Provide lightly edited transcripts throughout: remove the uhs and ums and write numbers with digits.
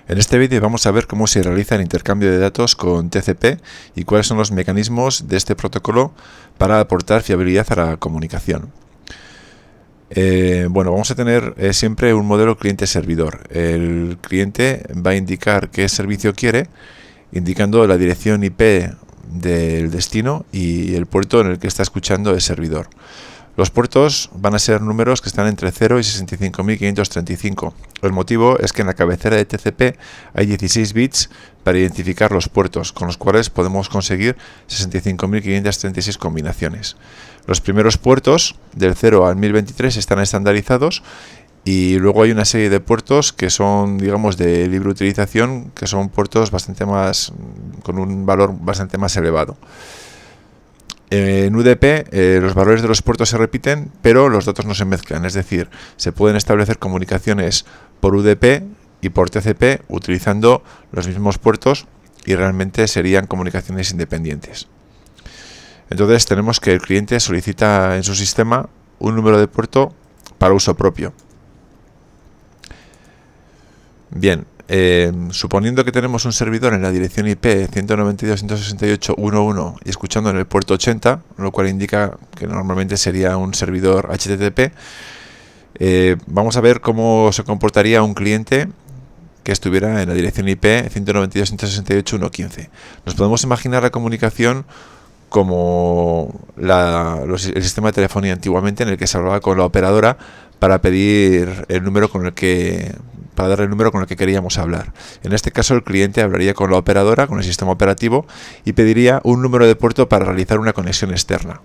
En este vídeo vamos a ver cómo se realiza el intercambio de datos con TCP y cuáles son los mecanismos de este protocolo para aportar fiabilidad a la comunicación. Vamos a tener siempre un modelo cliente-servidor. El cliente va a indicar qué servicio quiere, indicando la dirección IP del destino y el puerto en el que está escuchando el servidor. Los puertos van a ser números que están entre 0 y 65.535. El motivo es que en la cabecera de TCP hay 16 bits para identificar los puertos, con los cuales podemos conseguir 65.536 combinaciones. Los primeros puertos, del 0 al 1023, están estandarizados y luego hay una serie de puertos que son, digamos, de libre utilización, que son puertos bastante más, con un valor bastante más elevado. En UDP los valores de los puertos se repiten, pero los datos no se mezclan, es decir, se pueden establecer comunicaciones por UDP y por TCP utilizando los mismos puertos y realmente serían comunicaciones independientes. Entonces tenemos que el cliente solicita en su sistema un número de puerto para uso propio. Bien, suponiendo que tenemos un servidor en la dirección IP 192.168.1.1 y escuchando en el puerto 80, lo cual indica que normalmente sería un servidor HTTP, vamos a ver cómo se comportaría un cliente que estuviera en la dirección IP 192.168.1.15. Nos podemos imaginar la comunicación como el sistema de telefonía antiguamente, en el que se hablaba con la operadora para pedir el número para darle el número con el que queríamos hablar. En este caso el cliente hablaría con la operadora, con el sistema operativo, y pediría un número de puerto para realizar una conexión externa.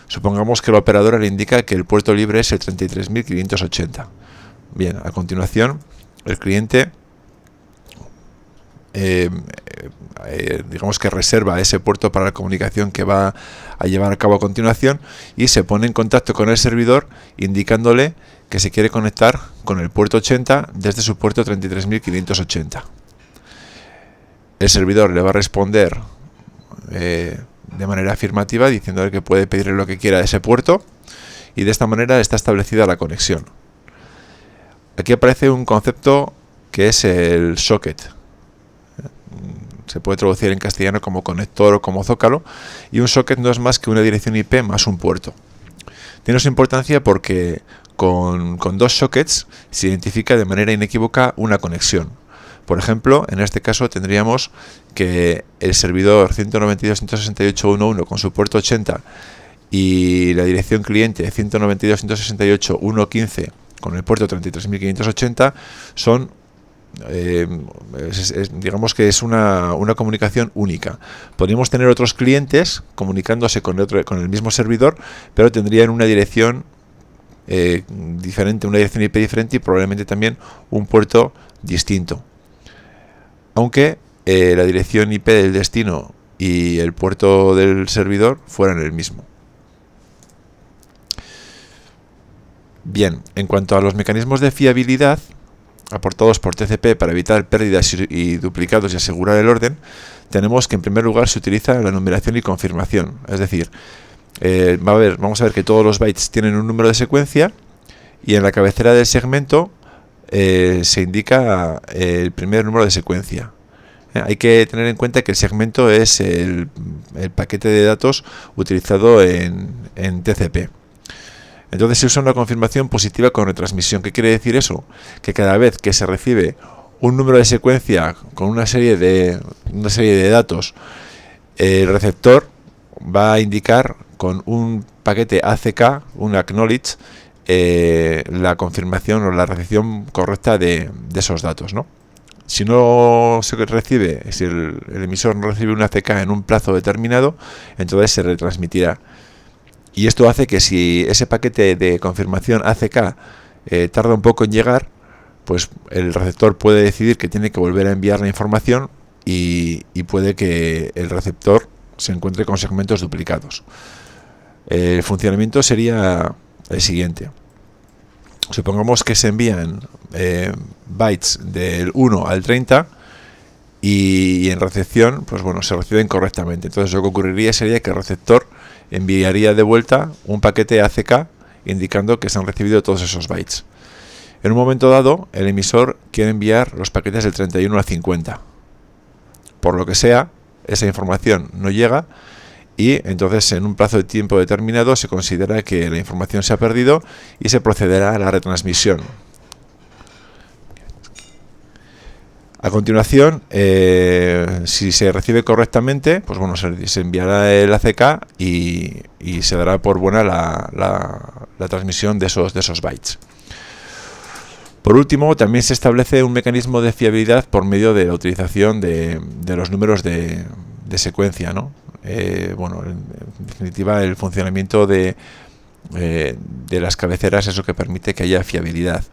Supongamos que la operadora le indica que el puerto libre es el 33.580. Bien, a continuación el cliente digamos que reserva ese puerto para la comunicación que va a llevar a cabo a continuación y se pone en contacto con el servidor indicándole que se quiere conectar con el puerto 80 desde su puerto 33.580. El servidor le va a responder de manera afirmativa diciéndole que puede pedirle lo que quiera de ese puerto y de esta manera está establecida la conexión. Aquí aparece un concepto que es el socket. Se puede traducir en castellano como conector o como zócalo, y un socket no es más que una dirección IP más un puerto. Tiene su importancia porque con dos sockets se identifica de manera inequívoca una conexión. Por ejemplo, en este caso tendríamos que el servidor 192.168.1.1 con su puerto 80 y la dirección cliente 192.168.1.15 con el puerto 33.580 son digamos que es una comunicación única. Podríamos tener otros clientes comunicándose con el mismo servidor, pero tendrían una dirección diferente, una dirección IP diferente y probablemente también un puerto distinto. Aunque la dirección IP del destino y el puerto del servidor fueran el mismo. Bien, en cuanto a los mecanismos de fiabilidad aportados por TCP para evitar pérdidas y duplicados y asegurar el orden, tenemos que en primer lugar se utiliza la numeración y confirmación. Es decir, vamos a ver que todos los bytes tienen un número de secuencia y en la cabecera del segmento se indica el primer número de secuencia. Hay que tener en cuenta que el segmento es el paquete de datos utilizado en TCP. Entonces se usa una confirmación positiva con retransmisión. ¿Qué quiere decir eso? Que cada vez que se recibe un número de secuencia con una serie de datos, el receptor va a indicar con un paquete ACK, un acknowledge, la confirmación o la recepción correcta de esos datos, ¿no? Si no se recibe, si el emisor no recibe un ACK en un plazo determinado, entonces se retransmitirá. Y esto hace que si ese paquete de confirmación ACK tarda un poco en llegar, pues el receptor puede decidir que tiene que volver a enviar la información y puede que el receptor se encuentre con segmentos duplicados. El funcionamiento sería el siguiente. Supongamos que se envían bytes del 1 al 30 y en recepción, pues bueno, se reciben correctamente. Entonces lo que ocurriría sería que el receptor enviaría de vuelta un paquete ACK indicando que se han recibido todos esos bytes. En un momento dado, el emisor quiere enviar los paquetes del 31 al 50. Por lo que sea, esa información no llega y entonces en un plazo de tiempo determinado se considera que la información se ha perdido y se procederá a la retransmisión. A continuación, si se recibe correctamente, pues bueno, se enviará el ACK y se dará por buena la transmisión de esos bytes. Por último, también se establece un mecanismo de fiabilidad por medio de la utilización de los números de secuencia, ¿no? Bueno, en definitiva, el funcionamiento de las cabeceras es lo que permite que haya fiabilidad.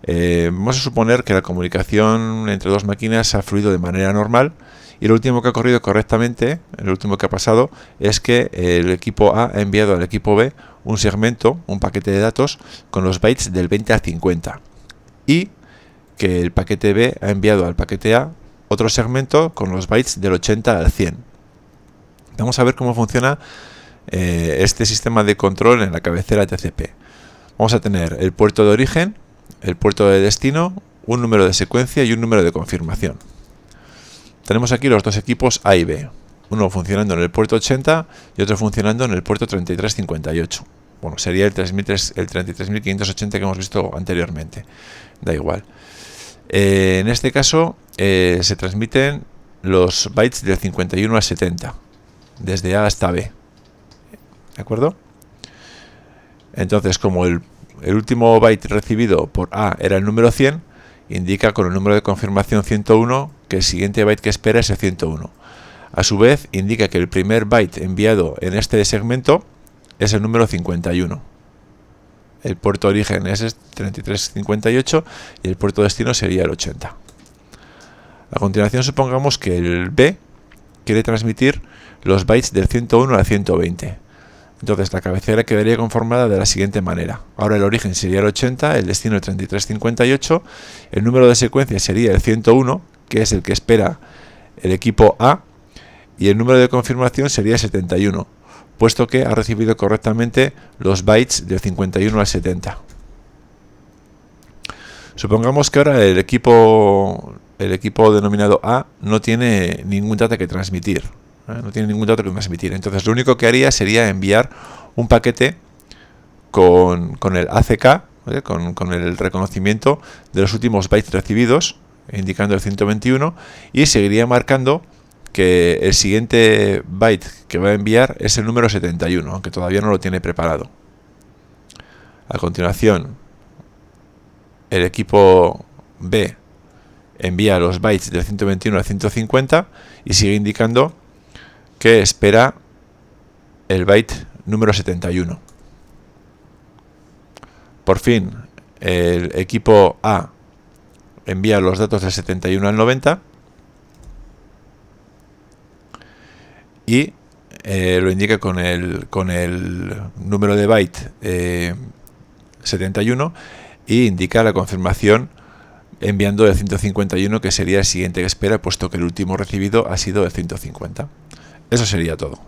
Vamos a suponer que la comunicación entre dos máquinas ha fluido de manera normal y lo último que ha ocurrido correctamente, lo último que ha pasado, es que el equipo A ha enviado al equipo B un segmento, un paquete de datos con los bytes del 20 al 50 y que el paquete B ha enviado al paquete A otro segmento con los bytes del 80 al 100. Vamos a ver cómo funciona este sistema de control en la cabecera TCP. Vamos a tener el puerto de origen, el puerto de destino, un número de secuencia y un número de confirmación. Tenemos aquí los dos equipos A y B, uno funcionando en el puerto 80 y otro funcionando en el puerto 3358. Bueno, sería el 33.580 que hemos visto anteriormente, da igual. En este caso se transmiten los bytes del 51 al 70, desde A hasta B, ¿de acuerdo? Entonces, como el último byte recibido por A era el número 100, indica con el número de confirmación 101 que el siguiente byte que espera es el 101. A su vez, indica que el primer byte enviado en este segmento es el número 51. El puerto origen es el 3358 y el puerto destino sería el 80. A continuación, supongamos que el B quiere transmitir los bytes del 101 al 120. Entonces la cabecera quedaría conformada de la siguiente manera. Ahora el origen sería el 80, el destino el 3358, el número de secuencia sería el 101, que es el que espera el equipo A, y el número de confirmación sería 71, puesto que ha recibido correctamente los bytes del 51 al 70. Supongamos que ahora el equipo denominado A no tiene ningún dato que transmitir. Entonces lo único que haría sería enviar un paquete con el ACK, ¿vale? con el reconocimiento de los últimos bytes recibidos, indicando el 121, y seguiría marcando que el siguiente byte que va a enviar es el número 71, aunque todavía no lo tiene preparado. A continuación, el equipo B envía los bytes del 121 al 150 y sigue indicando que espera el byte número 71. Por fin, el equipo A envía los datos del 71 al 90 y lo indica con el número de byte 71 y indica la confirmación enviando el 151, que sería el siguiente que espera, puesto que el último recibido ha sido el 150. Eso sería todo.